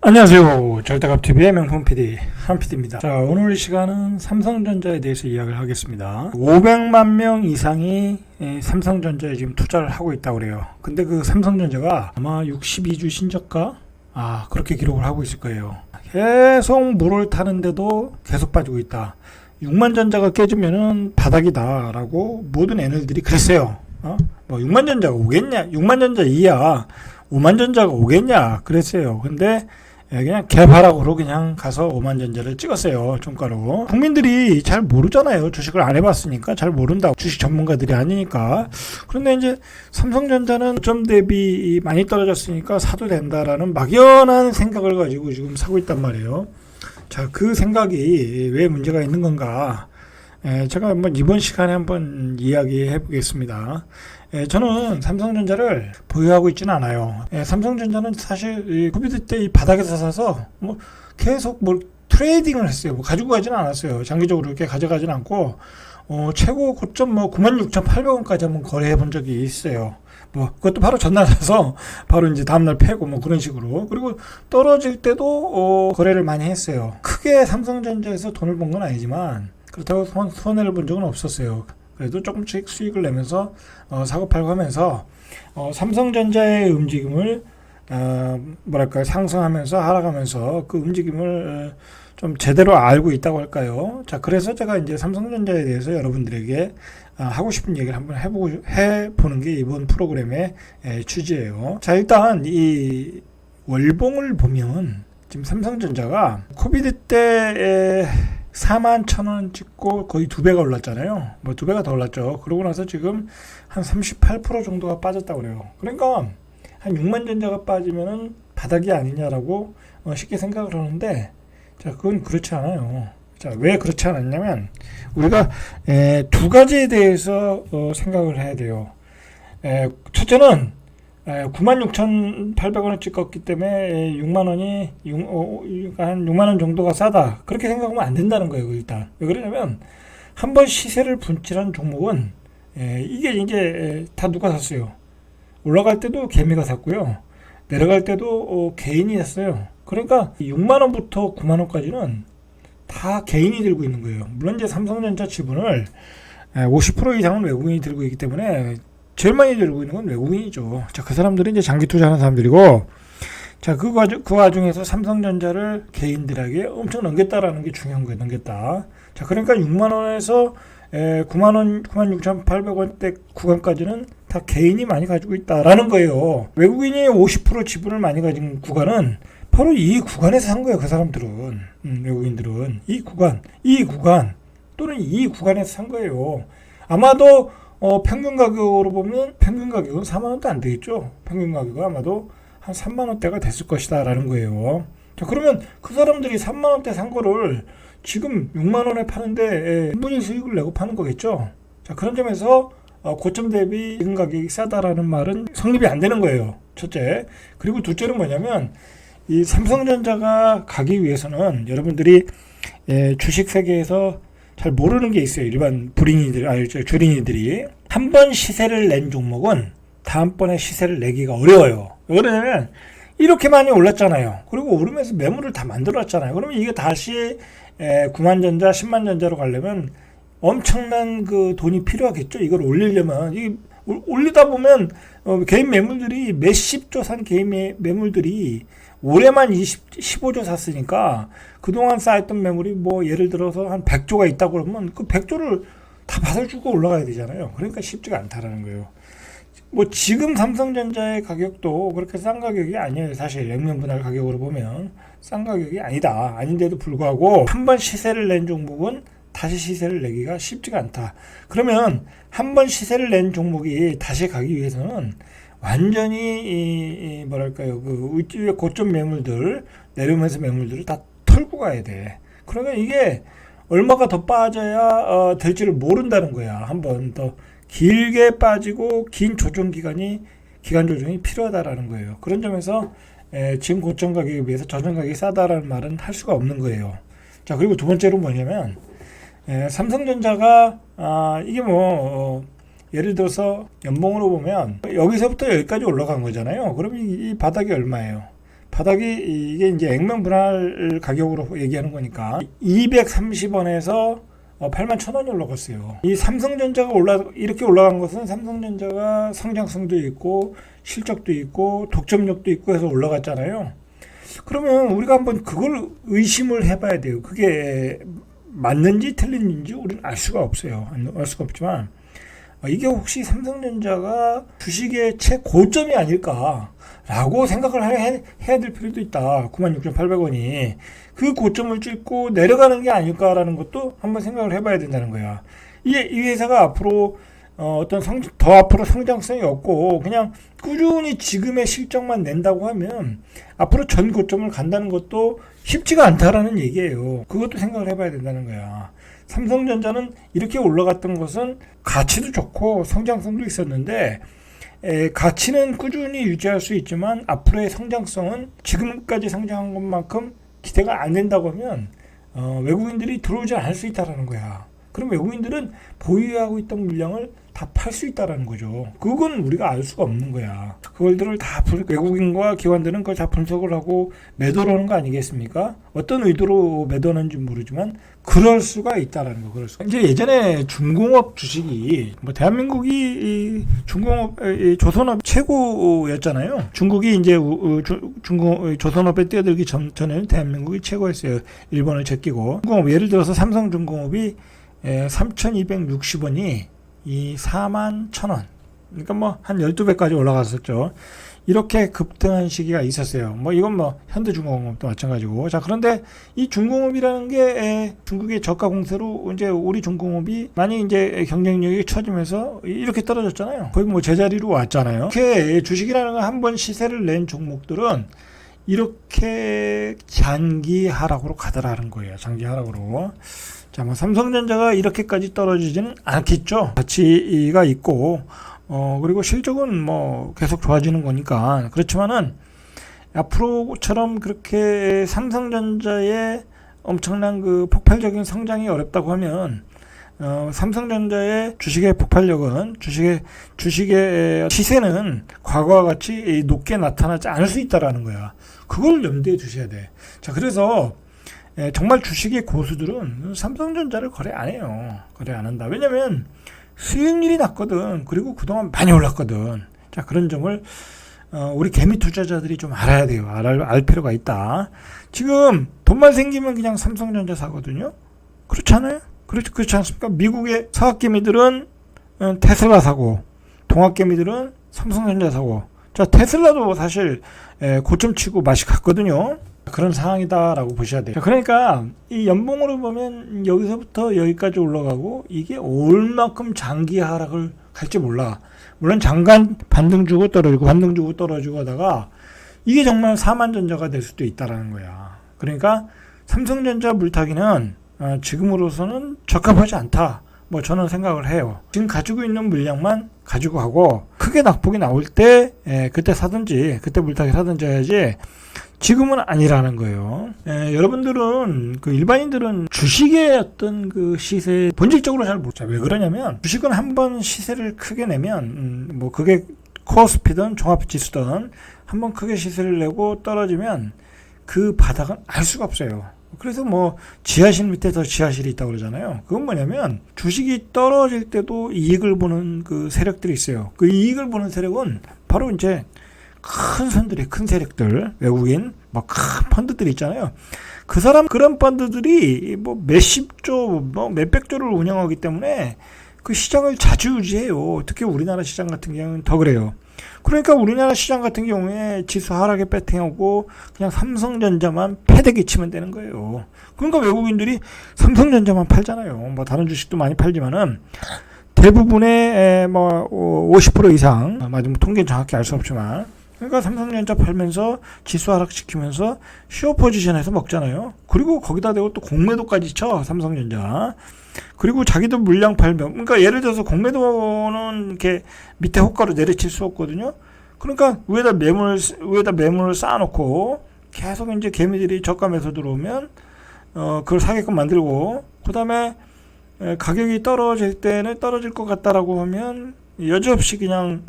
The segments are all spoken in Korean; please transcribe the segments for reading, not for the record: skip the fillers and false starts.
안녕하세요. 절대값TV의 명품 PD 한PD입니다. 자, 오늘 시간은 삼성전자에 대해서 이야기를 하겠습니다. 500만 명 이상이 삼성전자에 지금 투자를 하고 있다고 그래요. 근데 그 삼성전자가 아마 62주 신저가 그렇게 기록을 하고 있을 거예요. 계속 물을 타는데도 계속 빠지고 있다. 6만 전자가 깨지면은 바닥이다 라고 모든 애널들이 그랬어요. 뭐 6만 전자가 오겠냐, 6만 전자 이야 5만 전자가 오겠냐 그랬어요. 근데 그냥 개발하고로 그냥 가서 5만 전자를 찍었어요. 종가로. 국민들이 잘 모르잖아요. 주식을 안 해봤으니까 잘 모른다고. 주식 전문가들이 아니니까. 그런데 이제 삼성전자는 고점 대비 많이 떨어졌으니까 사도 된다라는 막연한 생각을 가지고 지금 사고 있단 말이에요. 자, 그 생각이 왜 문제가 있는 건가? 제가 한번 이번 시간에 한번 이야기해 보겠습니다. 저는 삼성전자를 보유하고 있지는 않아요. 삼성전자는 사실 코비드 때 이 바닥에서 사서 뭐 계속 뭐 트레이딩을 했어요. 뭐 가지고 가지는 않았어요. 장기적으로 이렇게 가져가지는 않고 최고 고점 뭐 96,800원까지 한번 거래해 본 적이 있어요. 뭐 그것도 바로 전날 사서 바로 이제 다음날 패고 뭐 그런 식으로. 그리고 떨어질 때도 거래를 많이 했어요. 크게 삼성전자에서 돈을 번 건 아니지만 그렇다고 손해를 본 적은 없었어요. 그래도 조금씩 수익을 내면서 사고 팔고 하면서 삼성전자의 움직임을 상승하면서 하락하면서 그 움직임을 좀 제대로 알고 있다고 할까요? 자, 그래서 제가 이제 삼성전자에 대해서 여러분들에게 하고 싶은 얘기를 한번 해보는 게 이번 프로그램의 취지예요. 자, 일단 이 월봉을 보면 지금 삼성전자가 코비드 때 41,000원 찍고 거의 2배가 올랐잖아요. 뭐 2배가 더 올랐죠. 그러고 나서 지금 한 38% 정도가 빠졌다고 그래요. 그러니까 한 6만 전자가 빠지면은 바닥이 아니냐라고 쉽게 생각을 하는데, 자, 그건 그렇지 않아요. 자, 왜 그렇지 않았냐면 우리가 두 가지에 대해서 생각을 해야 돼요. 첫째는 96,800원을 찍었기 때문에 6만원이 한 6만원 정도가 싸다, 그렇게 생각하면 안 된다는 거예요. 일단 왜 그러냐면 한번 시세를 분출한 종목은 이게 이제 다 누가 샀어요. 올라갈 때도 개미가 샀고요, 내려갈 때도 개인이 샀어요. 그러니까 6만원부터 9만원까지는 다 개인이 들고 있는 거예요. 물론 이제 삼성전자 지분을 50% 이상은 외국인이 들고 있기 때문에 제일 많이 들고 있는 건 외국인이죠. 자, 그 사람들은 이제 장기 투자하는 사람들이고, 자, 그 와중에서 삼성전자를 개인들에게 엄청 넘겼다라는 게 중요한 거예요. 넘겼다. 자, 그러니까 6만원에서 9만원, 96,800원대 구간까지는 다 개인이 많이 가지고 있다라는 거예요. 외국인이 50% 지분을 많이 가진 구간은 바로 이 구간에서 산 거예요. 그 사람들은, 외국인들은 이 구간 또는 이 구간에서 산 거예요. 아마도 평균 가격으로 보면 평균 가격은 4만원대 안 되겠죠. 평균 가격은 아마도 한 3만원대가 됐을 것이다 라는 거예요. 자, 그러면 그 사람들이 3만원대 산 거를 지금 6만원에 파는데 1분의 수익을 내고 파는 거겠죠. 자, 그런 점에서 고점 대비 지금 가격이 싸다라는 말은 성립이 안 되는 거예요. 첫째. 그리고 둘째는 뭐냐면 이 삼성전자가 가기 위해서는 여러분들이 주식 세계에서 잘 모르는 게 있어요. 일반 주린이들이. 한 번 시세를 낸 종목은 다음번에 시세를 내기가 어려워요. 왜 그러냐면 이렇게 많이 올랐잖아요. 그리고 오르면서 매물을 다 만들었잖아요. 그러면 이게 다시 9만 전자, 10만 전자로 가려면 엄청난 그 돈이 필요하겠죠. 이걸 올리려면. 올리다 보면 개인 매물들이 몇십조 산 개인 매물들이 올해만 15조 샀으니까 그동안 쌓였던 매물이 뭐 예를 들어서 한 100조가 있다고 그러면 그 100조를 다 받아주고 올라가야 되잖아요. 그러니까 쉽지가 않다라는 거예요. 뭐 지금 삼성전자의 가격도 그렇게 싼 가격이 아니에요. 사실 액면분할 가격으로 보면 싼 가격이 아니다. 아닌데도 불구하고 한 번 시세를 낸 종목은 다시 시세를 내기가 쉽지가 않다. 그러면 한 번 시세를 낸 종목이 다시 가기 위해서는 완전히 그 위에 고점 매물들, 내려오면서 매물들을 다 털고 가야 돼. 그러니까 이게 얼마가 더 빠져야 될지를 모른다는 거야. 한 번 더 길게 빠지고 긴 기간 조정이 필요하다라는 거예요. 그런 점에서 지금 고점 가격에 비해서 저점 가격이 싸다라는 말은 할 수가 없는 거예요. 자, 그리고 두 번째로 뭐냐면 삼성전자가 이게 예를 들어서 연봉으로 보면 여기서부터 여기까지 올라간 거잖아요. 그러면 이 바닥이 얼마예요? 바닥이 이게 이제 액면 분할 가격으로 얘기하는 거니까 230원에서 81,000원이 올라갔어요. 이 삼성전자가 이렇게 올라간 것은 삼성전자가 성장성도 있고 실적도 있고 독점력도 있고 해서 올라갔잖아요. 그러면 우리가 한번 그걸 의심을 해봐야 돼요. 그게 맞는지 틀린지 우리는 알 수가 없어요. 알 수가 없지만 이게 혹시 삼성전자가 주식의 최고점이 아닐까라고 생각을 해야 될 필요도 있다. 96,800원이 그 고점을 찍고 내려가는 게 아닐까라는 것도 한번 생각을 해봐야 된다는 거야. 이 회사가 앞으로 더 앞으로 성장성이 없고 그냥 꾸준히 지금의 실적만 낸다고 하면 앞으로 전 고점을 간다는 것도 쉽지가 않다라는 얘기예요. 그것도 생각을 해봐야 된다는 거야. 삼성전자는 이렇게 올라갔던 것은 가치도 좋고 성장성도 있었는데 가치는 꾸준히 유지할 수 있지만 앞으로의 성장성은 지금까지 성장한 것만큼 기대가 안 된다고 하면 외국인들이 들어오지 않을 수 있다는 거야. 그럼 외국인들은 보유하고 있던 물량을 다 팔 수 있다는 거죠. 그건 우리가 알 수가 없는 거야. 그걸들을 다 외국인과 기관들은 그걸 다 분석을 하고 매도를 하는 거 아니겠습니까? 어떤 의도로 매도하는지 모르지만 그럴 수가 있다는 거. 이제 예전에 중공업 주식이 대한민국이 중공업 조선업 최고였잖아요. 중국이 이제 조선업에 뛰어들기 전에는 대한민국이 최고였어요. 일본을 제끼고 중공업 예를 들어서 삼성중공업이 3,260원이 이 41,000원. 그러니까 한 12배까지 올라갔었죠. 이렇게 급등한 시기가 있었어요. 이건 현대중공업도 마찬가지고. 자, 그런데 이 중공업이라는 게 중국의 저가 공세로 이제 우리 중공업이 많이 이제 경쟁력이 처지면서 이렇게 떨어졌잖아요. 거의 제자리로 왔잖아요. 이렇게 주식이라는 거 한 번 시세를 낸 종목들은 이렇게 장기 하락으로 가더라는 거예요. 장기 하락으로. 자, 삼성전자가 이렇게까지 떨어지지는 않겠죠. 가치가 있고, 그리고 실적은 계속 좋아지는 거니까. 그렇지만은, 앞으로처럼 그렇게 삼성전자의 엄청난 그 폭발적인 성장이 어렵다고 하면, 삼성전자의 주식의 폭발력은, 주식의 시세는 과거와 같이 높게 나타나지 않을 수 있다라는 거야. 그걸 염두에 두셔야 돼. 자, 그래서, 정말 주식의 고수들은 삼성전자를 거래 안 해요. 거래 안 한다. 왜냐면 수익률이 낮거든. 그리고 그동안 많이 올랐거든. 자, 그런 점을 우리 개미 투자자들이 좀 알아야 돼요. 알 필요가 있다. 지금 돈만 생기면 그냥 삼성전자 사거든요. 그렇지 않아요? 그렇지 않습니까? 미국의 사학개미들은 테슬라 사고, 동학개미들은 삼성전자 사고. 자, 테슬라도 사실 고점 치고 맛이 갔거든요. 그런 상황이다라고 보셔야 돼요. 그러니까 이 연봉으로 보면 여기서부터 여기까지 올라가고 이게 얼만큼 장기 하락을 갈지 몰라. 물론 잠깐 반등 주고 떨어지고 하다가 이게 정말 사만전자가 될 수도 있다라는 거야. 그러니까 삼성전자 물타기는 지금으로서는 적합하지 않다. 저는 생각을 해요. 지금 가지고 있는 물량만 가지고 가고 크게 낙폭이 나올 때 그때 사든지 그때 물타기 사든지 해야지 지금은 아니라는 거예요. 여러분들은 일반인들은 주식의 어떤 그 시세 본질적으로 잘 모르죠. 왜 그러냐면 주식은 한번 시세를 크게 내면 그게 코스피든 종합지수든 한번 크게 시세를 내고 떨어지면 그 바닥은 알 수가 없어요. 그래서 지하실 밑에 더 지하실이 있다고 그러잖아요. 그건 뭐냐면 주식이 떨어질 때도 이익을 보는 그 세력들이 있어요. 그 이익을 보는 세력은 바로 이제 큰 세력들, 외국인, 큰 펀드들 있잖아요. 그런 펀드들이 몇십조, 몇백조를 운영하기 때문에 그 시장을 자주유지해요. 특히 우리나라 시장 같은 경우는 더 그래요. 그러니까 우리나라 시장 같은 경우에 지수 하락에 배팅하고 그냥 삼성전자만 패대기 치면 되는 거예요. 그러니까 외국인들이 삼성전자만 팔잖아요. 다른 주식도 많이 팔지만은 대부분의 50% 이상, 통계는 정확히 알 수 없지만, 그러니까 삼성전자 팔면서 지수 하락시키면서 슈어 포지션에서 먹잖아요. 그리고 거기다 대고 또 공매도까지 쳐, 삼성전자. 그리고 자기도 물량 팔면, 그러니까 예를 들어서 공매도는 이렇게 밑에 호가로 내려칠 수 없거든요. 그러니까 위에다 매물을 쌓아놓고 계속 이제 개미들이 저가 매수 들어오면 그걸 사게끔 만들고, 그 다음에 가격이 떨어질 때는 떨어질 것 같다라고 하면 여지없이 그냥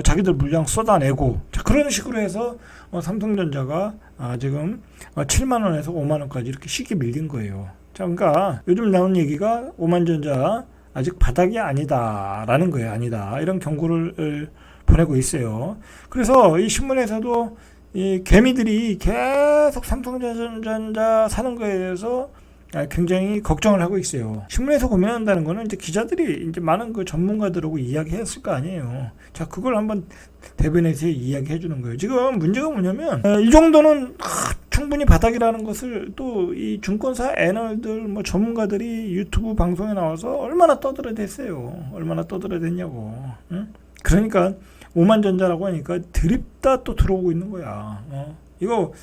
자기들 물량 쏟아내고, 자, 그런 식으로 해서 삼성전자가 지금 7만 원에서 5만 원까지 이렇게 쉽게 밀린 거예요. 자, 그러니까 요즘 나온 얘기가 오만전자 아직 바닥이 아니다라는 거예요. 아니다. 이런 경고를 보내고 있어요. 그래서 이 신문에서도 이 개미들이 계속 삼성전자 사는 거에 대해서 굉장히 걱정을 하고 있어요. 신문에서 고민한다는 거는 이제 기자들이 이제 많은 그 전문가들하고 이야기했을 거 아니에요. 자, 그걸 한번 대변에서 이야기해 주는 거예요. 지금 문제가 뭐냐면 이 정도는 충분히 바닥이라는 것을 또 이 증권사 애널들 뭐 전문가들이 유튜브 방송에 나와서 얼마나 떠들어댔어요. 얼마나 떠들어댔냐고. 응? 그러니까 오만전자라고 하니까 드립다 또 들어오고 있는 거야. 이거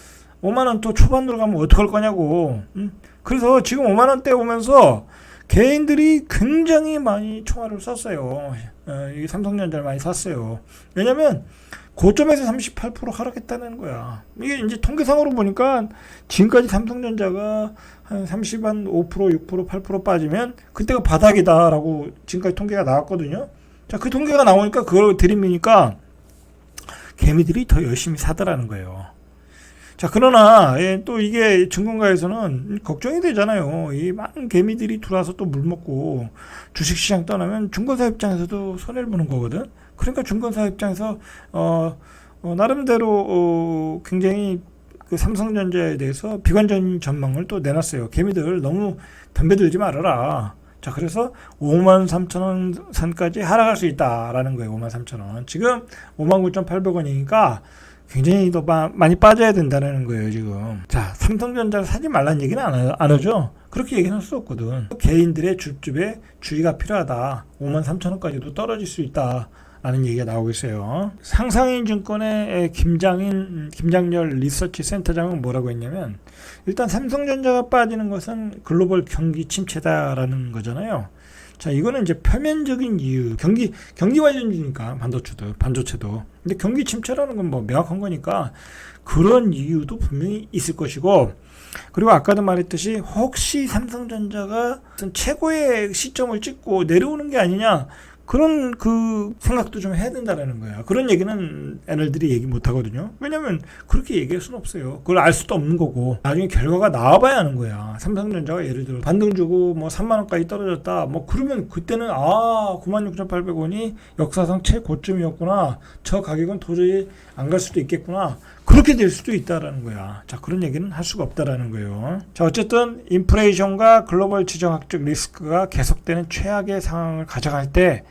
5만원 또 초반으로 가면 어떡할 거냐고. 응? 그래서 지금 5만원대 오면서 개인들이 굉장히 많이 총알을 쐈어요. 이 삼성전자를 많이 샀어요. 왜냐면 고점에서 38% 하락했다는 거야. 이게 이제 통계상으로 보니까 지금까지 삼성전자가 한 5%, 6%, 8% 빠지면 그때가 바닥이다라고 지금까지 통계가 나왔거든요. 자, 그 통계가 나오니까 그걸 들이미니까 개미들이 더 열심히 사더라는 거예요. 자, 그러나 또 이게 증권가에서는 걱정이 되잖아요. 이 많은 개미들이 들어와서 또 물 먹고 주식시장 떠나면 증권사 입장에서도 손해를 보는 거거든. 그러니까 증권사 입장에서 나름대로 굉장히 그 삼성전자에 대해서 비관적인 전망을 또 내놨어요. 개미들 너무 덤벼들지 말아라. 자, 그래서 53,000원 선까지 하락할 수 있다라는 거예요. 53,000원. 지금 59,800원이니까 굉장히 더 많이 빠져야 된다는 거예요, 지금. 자, 삼성전자를 사지 말라는 얘기는 안 하죠. 그렇게 얘기는 할 수 없거든. 개인들의 줍줍에 주의가 필요하다. 53,000원까지도 떨어질 수 있다. 라는 얘기가 나오고 있어요. 상상인증권의 김장열 리서치 센터장은 뭐라고 했냐면, 일단 삼성전자가 빠지는 것은 글로벌 경기 침체다라는 거잖아요. 자, 이거는 이제 표면적인 이유, 경기 관련주니까 반도체도. 근데 경기 침체라는 건 뭐 명확한 거니까 그런 이유도 분명히 있을 것이고, 그리고 아까도 말했듯이 혹시 삼성전자가 최고의 시점을 찍고 내려오는 게 아니냐, 그런 그 생각도 좀 해야 된다라는 거야. 그런 얘기는 애널들이 얘기 못 하거든요. 왜냐면 그렇게 얘기할 수는 없어요. 그걸 알 수도 없는 거고. 나중에 결과가 나와봐야 하는 거야. 삼성전자가 예를 들어 반등 주고 뭐 3만 원까지 떨어졌다. 뭐 그러면 그때는 96,800원이 역사상 최고점이었구나. 저 가격은 도저히 안 갈 수도 있겠구나. 그렇게 될 수도 있다라는 거야. 자, 그런 얘기는 할 수가 없다라는 거예요. 자, 어쨌든 인플레이션과 글로벌 지정학적 리스크가 계속되는 최악의 상황을 가져갈 때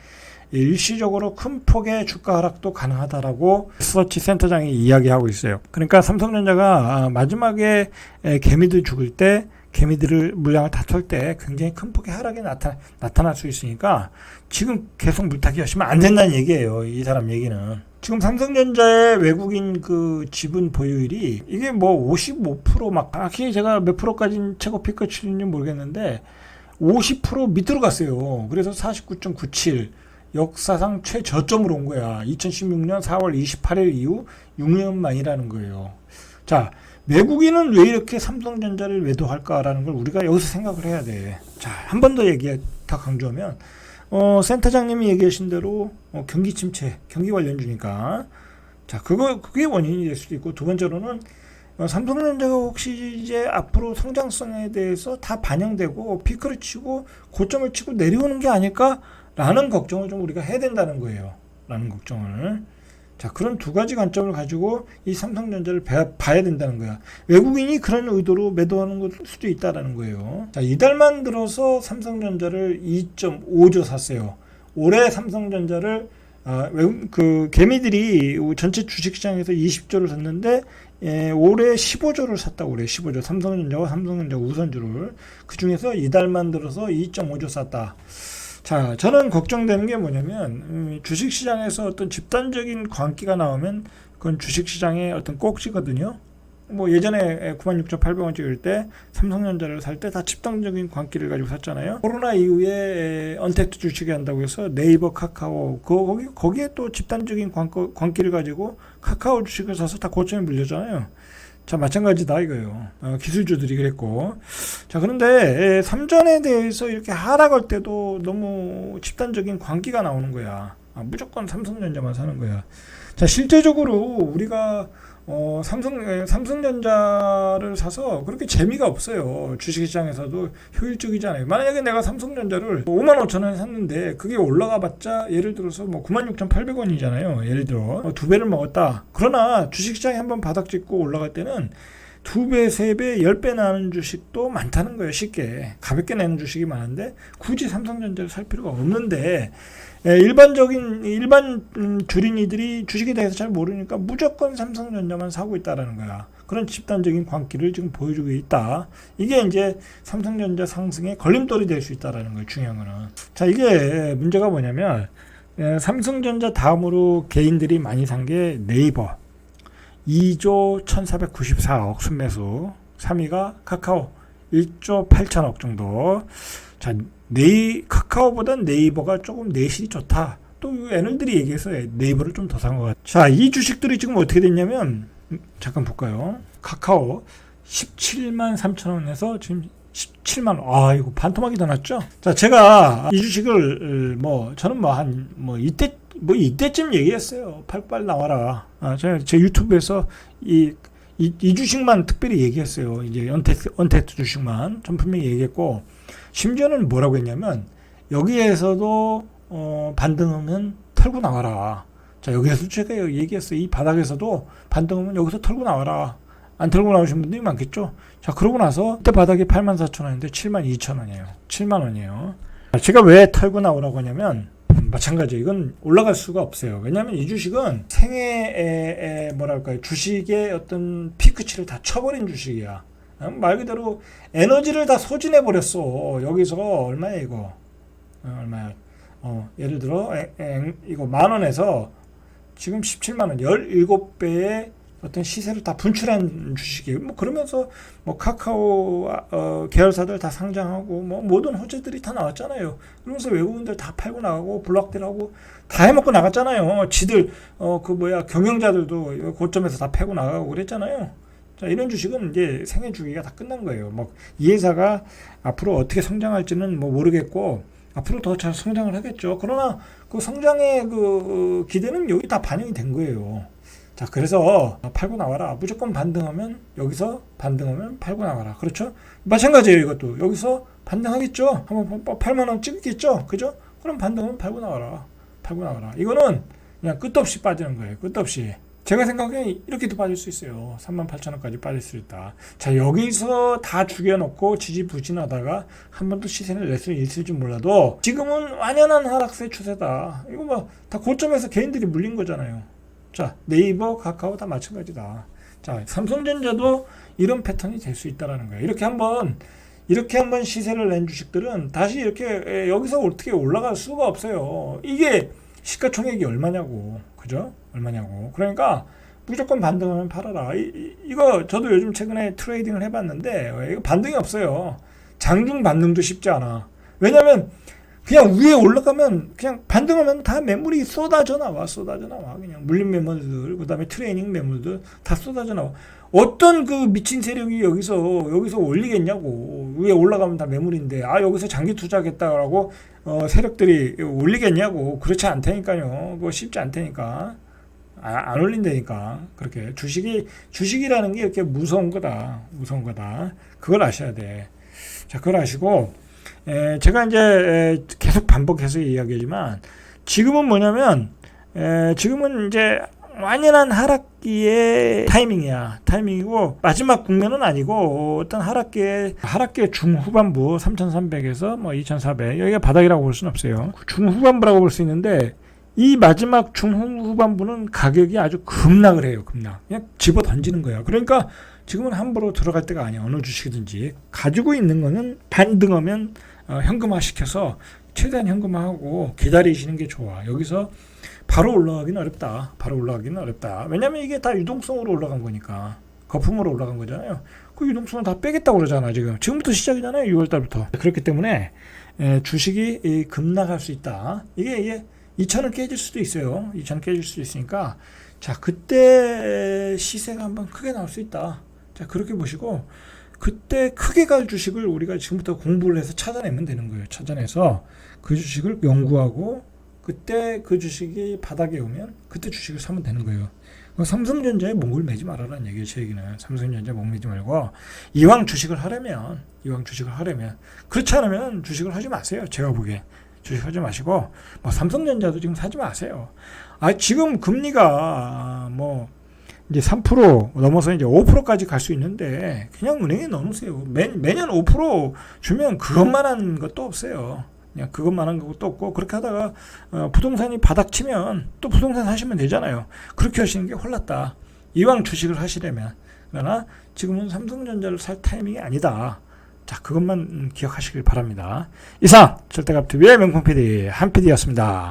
일시적으로 큰 폭의 주가 하락도 가능하다라고 리서치 센터장이 이야기하고 있어요. 그러니까 삼성전자가 마지막에 개미들 죽을 때, 개미들을 물량을 다 털 때 굉장히 큰 폭의 하락이 나타날 수 있으니까 지금 계속 물타기 하시면 안 된다는 얘기예요. 이 사람 얘기는. 지금 삼성전자의 외국인 그 지분 보유율이 이게 뭐 55% 막 정확히 제가 몇 프로까지는 최고 피크 치는지 모르겠는데 50% 밑으로 갔어요. 그래서 49.97 역사상 최저점으로 온 거야. 2016년 4월 28일 이후 6년 만이라는 거예요. 자, 외국인은 왜 이렇게 삼성전자를 매도할까라는 걸 우리가 여기서 생각을 해야 돼. 자, 한 번 더 더 강조하면 센터장님이 얘기하신 대로 경기 침체, 경기 관련주니까. 자, 그게 원인이 될 수도 있고, 두 번째로는 삼성전자가 혹시 이제 앞으로 성장성에 대해서 다 반영되고 피크를 치고 고점을 치고 내려오는 게 아닐까라는 걱정을 좀 우리가 해야 된다는 거예요. 라는 걱정을. 자, 그런 두 가지 관점을 가지고 이 삼성전자를 봐야 된다는 거야. 외국인이 그런 의도로 매도하는 걸 수도 있다라는 거예요. 자, 이달만 들어서 삼성전자를 2.5조 샀어요. 올해 삼성전자를 그 개미들이 전체 주식시장에서 20조를 샀는데 올해 15조를 샀다. 올해 15조. 삼성전자 우선주를. 그 중에서 이달만 들어서 2.5조 샀다. 자, 저는 걱정되는 게 뭐냐면 주식시장에서 어떤 집단적인 광기가 나오면 그건 주식시장의 어떤 꼭지거든요. 뭐 예전에 96,800원 찍을 때 삼성전자를 살 때 다 집단적인 광기를 가지고 샀잖아요. 코로나 이후에 언택트 주식이 한다고 해서 네이버, 카카오 거기에 또 집단적인 광기를 가지고 카카오 주식을 사서 다 고점에 물렸잖아요. 자, 마찬가지다 이거예요. 기술주들이 그랬고. 자, 그런데 삼전에 대해서 이렇게 하락할 때도 너무 집단적인 광기가 나오는 거야. 무조건 삼성전자만 사는 거야. 자, 실제적으로 우리가 삼성전자를 사서 그렇게 재미가 없어요. 주식시장에서도 효율적이지 않아요. 만약에 내가 삼성전자를 55,000원에 샀는데 그게 올라가 봤자 예를 들어서 뭐 96,800원이잖아요. 예를 들어 두 배를 먹었다. 그러나 주식시장에 한번 바닥 찍고 올라갈 때는 2배, 3배, 10배 나는 주식도 많다는 거예요. 쉽게. 가볍게 내는 주식이 많은데 굳이 삼성전자를 살 필요가 없는데 일반 주린이들이 주식에 대해서 잘 모르니까 무조건 삼성전자만 사고 있다라는 거야. 그런 집단적인 광기를 지금 보여주고 있다. 이게 이제 삼성전자 상승의 걸림돌이 될 수 있다라는 거예요. 중요한 거는. 자, 이게 문제가 뭐냐면 삼성전자 다음으로 개인들이 많이 산 게 네이버. 2조 1494억 순매수. 3위가 카카오 1조 8천억 정도. 자, 카카오보단 네이버가 조금 내실이 좋다. 또 애널들이 얘기해서 네이버를 좀 더 산 것 같아요. 자, 이 주식들이 지금 어떻게 됐냐면 잠깐 볼까요? 카카오 17만 3천 원에서 지금 17만 원. 이거 반토막이 더 났죠? 자, 제가 이 주식을 저는 이때쯤 얘기했어요. 팔빨 나와라. 제 유튜브에서 이 주식만 특별히 얘기했어요. 이제 언택트 주식만 좀 분명히 얘기했고, 심지어는 뭐라고 했냐면 여기에서도 반등하면 털고 나와라. 자, 여기에서 제가 얘기했어요. 이 바닥에서도 반등하면 여기서 털고 나와라. 안 털고 나오신 분들이 많겠죠. 자, 그러고 나서 그때 바닥이 84,000원인데 72,000원이에요. 7만 원이에요. 제가 왜 털고 나오라고 하냐면 마찬가지예요. 이건 올라갈 수가 없어요. 왜냐하면 이 주식은 생애의 주식의 어떤 피크치를 다 쳐버린 주식이야. 말 그대로 에너지를 다 소진해 버렸어. 여기서 얼마야 이거? 얼마야? 예를 들어 이거 10,000원에서 지금 17만 원, 17배의 어떤 시세를 다 분출한 주식이에요. 그러면서 카카오 계열사들 다 상장하고 모든 호재들이 다 나왔잖아요. 그러면서 외국인들 다 팔고 나가고 블록들하고 다 해먹고 나갔잖아요. 지들 경영자들도 고점에서 다 패고 나가고 그랬잖아요. 자, 이런 주식은 이제 생애 주기가 다 끝난 거예요. 이 회사가 앞으로 어떻게 성장할지는 모르겠고 앞으로 더 잘 성장을 하겠죠. 그러나 그 성장의 그 기대는 여기 다 반영이 된 거예요. 자, 그래서 팔고 나와라. 무조건 반등하면 여기서 반등하면 팔고 나와라. 그렇죠? 마찬가지예요. 이것도 여기서 반등하겠죠. 한번 8만 원 찍겠죠. 그죠? 그럼 반등하면 팔고 나와라. 팔고 나와라. 이거는 그냥 끝없이 빠지는 거예요. 끝없이. 제가 생각에 이렇게도 빠질 수 있어요. 38,000원까지 빠질 수 있다. 자, 여기서 다 죽여놓고 지지부진하다가 한 번 또 시세를 낼 수 있을지 몰라도 지금은 완연한 하락세 추세다. 이거 다 고점에서 개인들이 물린 거잖아요. 자, 네이버, 카카오 다 마찬가지다. 자, 삼성전자도 이런 패턴이 될 수 있다라는 거예요. 이렇게 한번 시세를 낸 주식들은 다시 이렇게 여기서 어떻게 올라갈 수가 없어요. 이게 시가총액이 얼마냐고. 그죠? 얼마냐고. 그러니까 무조건 반등하면 팔아라. 이거 저도 요즘 최근에 트레이딩을 해봤는데 이거 반등이 없어요. 장중 반등도 쉽지 않아. 왜냐면 그냥 위에 올라가면 그냥 반등하면 다 매물이 쏟아져 나와. 그냥 물린 매물들, 그다음에 트레이닝 매물들 다 쏟아져 나와. 어떤 그 미친 세력이 여기서 올리겠냐고. 위에 올라가면 다 매물인데 여기서 장기 투자하겠다라고 세력들이 올리겠냐고. 그렇지 않다니까요. 그거 쉽지 않다니까. 안 올린다니까. 그렇게 주식이라는 게 이렇게 무서운 거다. 그걸 아셔야 돼. 자, 그걸 아시고 제가 이제 계속 반복해서 이야기하지만 지금은 뭐냐면 지금은 이제 완연한 하락기의 타이밍이고 마지막 국면은 아니고 어떤 하락기의 중후반부 3,300에서 2,400 여기가 바닥이라고 볼 수는 없어요. 중후반부라고 볼 수 있는데 이 마지막 중후반부는 가격이 아주 급락을 해요. 그냥 집어 던지는 거예요. 그러니까 지금은 함부로 들어갈 때가 아니야. 어느 주식이든지 가지고 있는 거는 반등하면 현금화 시켜서 최대한 현금화하고 기다리시는 게 좋아. 여기서 바로 올라가기는 어렵다. 왜냐면 이게 다 유동성으로 올라간 거니까. 거품으로 올라간 거잖아요. 그 유동성을 다 빼겠다고 그러잖아. 지금부터 시작이잖아요. 6월달부터. 그렇기 때문에 주식이 급락할 수 있다. 이게 2,000원 깨질 수도 있어요. 2,000원 깨질 수도 있으니까 자, 그때 시세가 한번 크게 나올 수 있다. 자, 그렇게 보시고 그때 크게 갈 주식을 우리가 지금부터 공부를 해서 찾아내면 되는 거예요. 찾아내서 그 주식을 연구하고 그때 그 주식이 바닥에 오면 그때 주식을 사면 되는 거예요. 삼성전자에 목을 매지 말아라는 얘기예요. 제 얘기는 삼성전자에 목 매지 말고 이왕 주식을 하려면 그렇지 않으면 주식을 하지 마세요. 제가 보기에 주식하지 마시고 뭐 삼성전자도 지금 사지 마세요. 지금 금리가 뭐 이제 3% 넘어서 이제 5%까지 갈 수 있는데 그냥 은행에 넣어놓으세요. 매년 5% 주면 그것만한 것도 없어요. 그냥 그것만한 것도 없고 그렇게 하다가 부동산이 바닥치면 또 부동산 사시면 되잖아요. 그렇게 하시는 게 홀랐다. 이왕 주식을 하시려면. 그러나 지금은 삼성전자를 살 타이밍이 아니다. 자, 그것만 기억하시길 바랍니다. 이상 절대값TV의 명품 PD 한 PD였습니다.